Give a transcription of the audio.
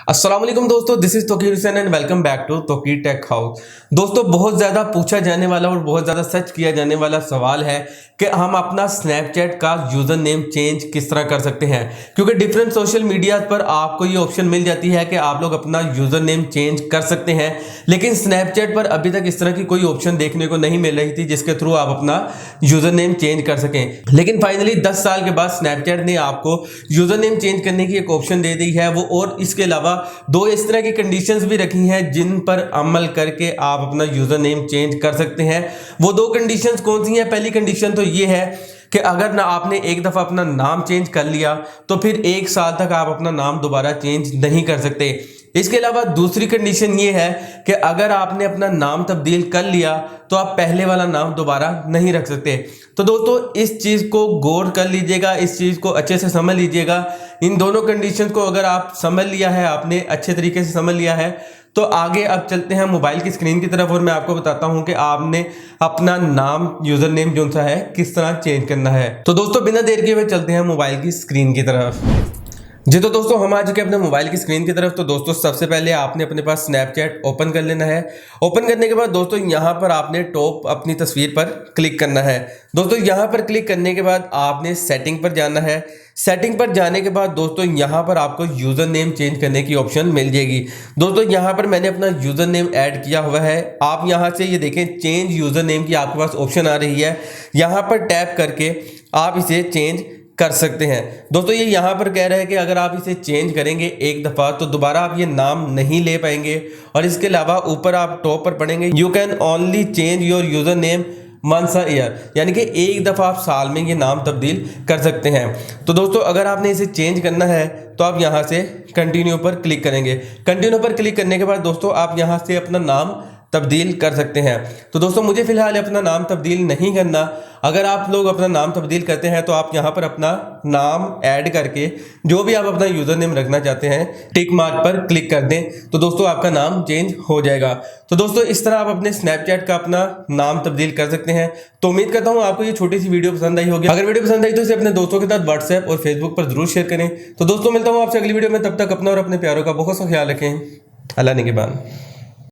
अस्सलाम वालेकुम दोस्तों, this is Tauqeer Hussain and welcome back to Tauqeer tech house. दोस्तों, बहुत ज़्यादा पूछा जाने वाला और बहुत ज़्यादा सर्च किया जाने वाला सवाल है कि हम अपना स्नैपचैट का यूज़र नेम चेंज किस तरह कर सकते हैं, क्योंकि डिफरेंट सोशल मीडिया पर आपको ये ऑप्शन मिल जाती है कि आप लोग अपना यूज़र नेम चेंज कर सकते हैं, लेकिन स्नैपचैट पर अभी तक इस तरह की कोई ऑप्शन देखने को नहीं मिल रही थी जिसके थ्रू आप अपना यूज़र नेम चेंज कर सकें। लेकिन फाइनली 10 साल के बाद स्नैपचैट ने आपको यूज़र नेम चेंज करने की एक ऑप्शन दे दी है वो, और इसके अलावा दो इस तरह की कंडीशंस भी रखी हैं जिन पर अमल करके आप अपना यूजर नेम चेंज कर सकते हैं। वो दो कंडीशंस कौन सी हैं? पहली कंडीशन तो ये है कि अगर ना आपने एक दफ़ा अपना नाम चेंज कर लिया तो फिर 1 साल तक आप अपना नाम दोबारा चेंज नहीं कर सकते। इसके अलावा दूसरी कंडीशन ये है कि अगर आपने अपना नाम तब्दील कर लिया तो आप पहले वाला नाम दोबारा नहीं रख सकते। तो दोस्तों, इस चीज़ को गौर कर लीजिएगा, इस चीज़ को अच्छे से समझ लीजिएगा। इन दोनों कंडीशन को अगर आप समझ लिया है, आपने अच्छे तरीके से समझ लिया है, तो आगे अब चलते हैं मोबाइल की स्क्रीन की तरफ और मैं आपको बताता हूं कि आपने अपना नाम यूज़र नेम जो सा है किस तरह चेंज करना है। तो दोस्तों, बिना देर के हुए चलते हैं मोबाइल की स्क्रीन की तरफ। जी तो दोस्तों, हम आ चुके हैं अपने मोबाइल की स्क्रीन की तरफ। तो दोस्तों, सबसे पहले आपने अपने पास स्नैपचैट ओपन कर लेना है। ओपन करने के बाद दोस्तों यहाँ पर आपने टॉप अपनी तस्वीर पर क्लिक करना है। दोस्तों, यहाँ पर क्लिक करने के बाद आपने सेटिंग पर जाना है। सेटिंग पर जाने के बाद दोस्तों यहाँ पर आपको यूज़र नेम चेंज करने की ऑप्शन मिल जाएगी। दोस्तों, यहाँ पर मैंने अपना यूज़र नेम ऐड किया हुआ है। आप यहाँ से ये देखें, चेंज यूज़र नेम की आपके पास ऑप्शन आ रही है। यहाँ पर टैप करके आप इसे चेंज कर सकते हैं। दोस्तों, ये यहाँ पर कह रहा है कि अगर आप इसे चेंज करेंगे एक दफ़ा तो दोबारा आप ये नाम नहीं ले पाएंगे, और इसके अलावा ऊपर आप टॉप पर पढ़ेंगे, you can only change your user name once a year, यानी कि एक दफ़ा आप साल में ये नाम तब्दील कर सकते हैं। तो दोस्तों, अगर आपने इसे चेंज करना है तो आप यहाँ से कंटिन्यू पर क्लिक करेंगे। कंटिन्यू पर क्लिक करने के बाद दोस्तों आप यहाँ से अपना नाम तब्दील कर सकते हैं। तो दोस्तों, मुझे फिलहाल अपना नाम तब्दील नहीं करना। अगर आप लोग अपना नाम तब्दील करते हैं तो आप यहाँ पर अपना नाम ऐड करके जो भी आप अपना यूज़र नेम रखना चाहते हैं टिक मार्क पर क्लिक कर दें, तो दोस्तों आपका नाम चेंज हो जाएगा। तो दोस्तों, इस तरह आप अपने स्नैपचैट का अपना नाम तब्दील कर सकते हैं। तो उम्मीद करता हूँ आपको ये छोटी सी वीडियो पसंद आई होगी। अगर वीडियो पसंद आई तो इसे अपने दोस्तों के साथ व्हाट्सएप और फेसबुक पर जरूर शेयर करें। तो दोस्तों, मिलता हूँ आपसे अगली वीडियो में। तब तक अपना और अपने प्यारों का बहुत सा ख्याल रखें। अल्लाह निगहबान।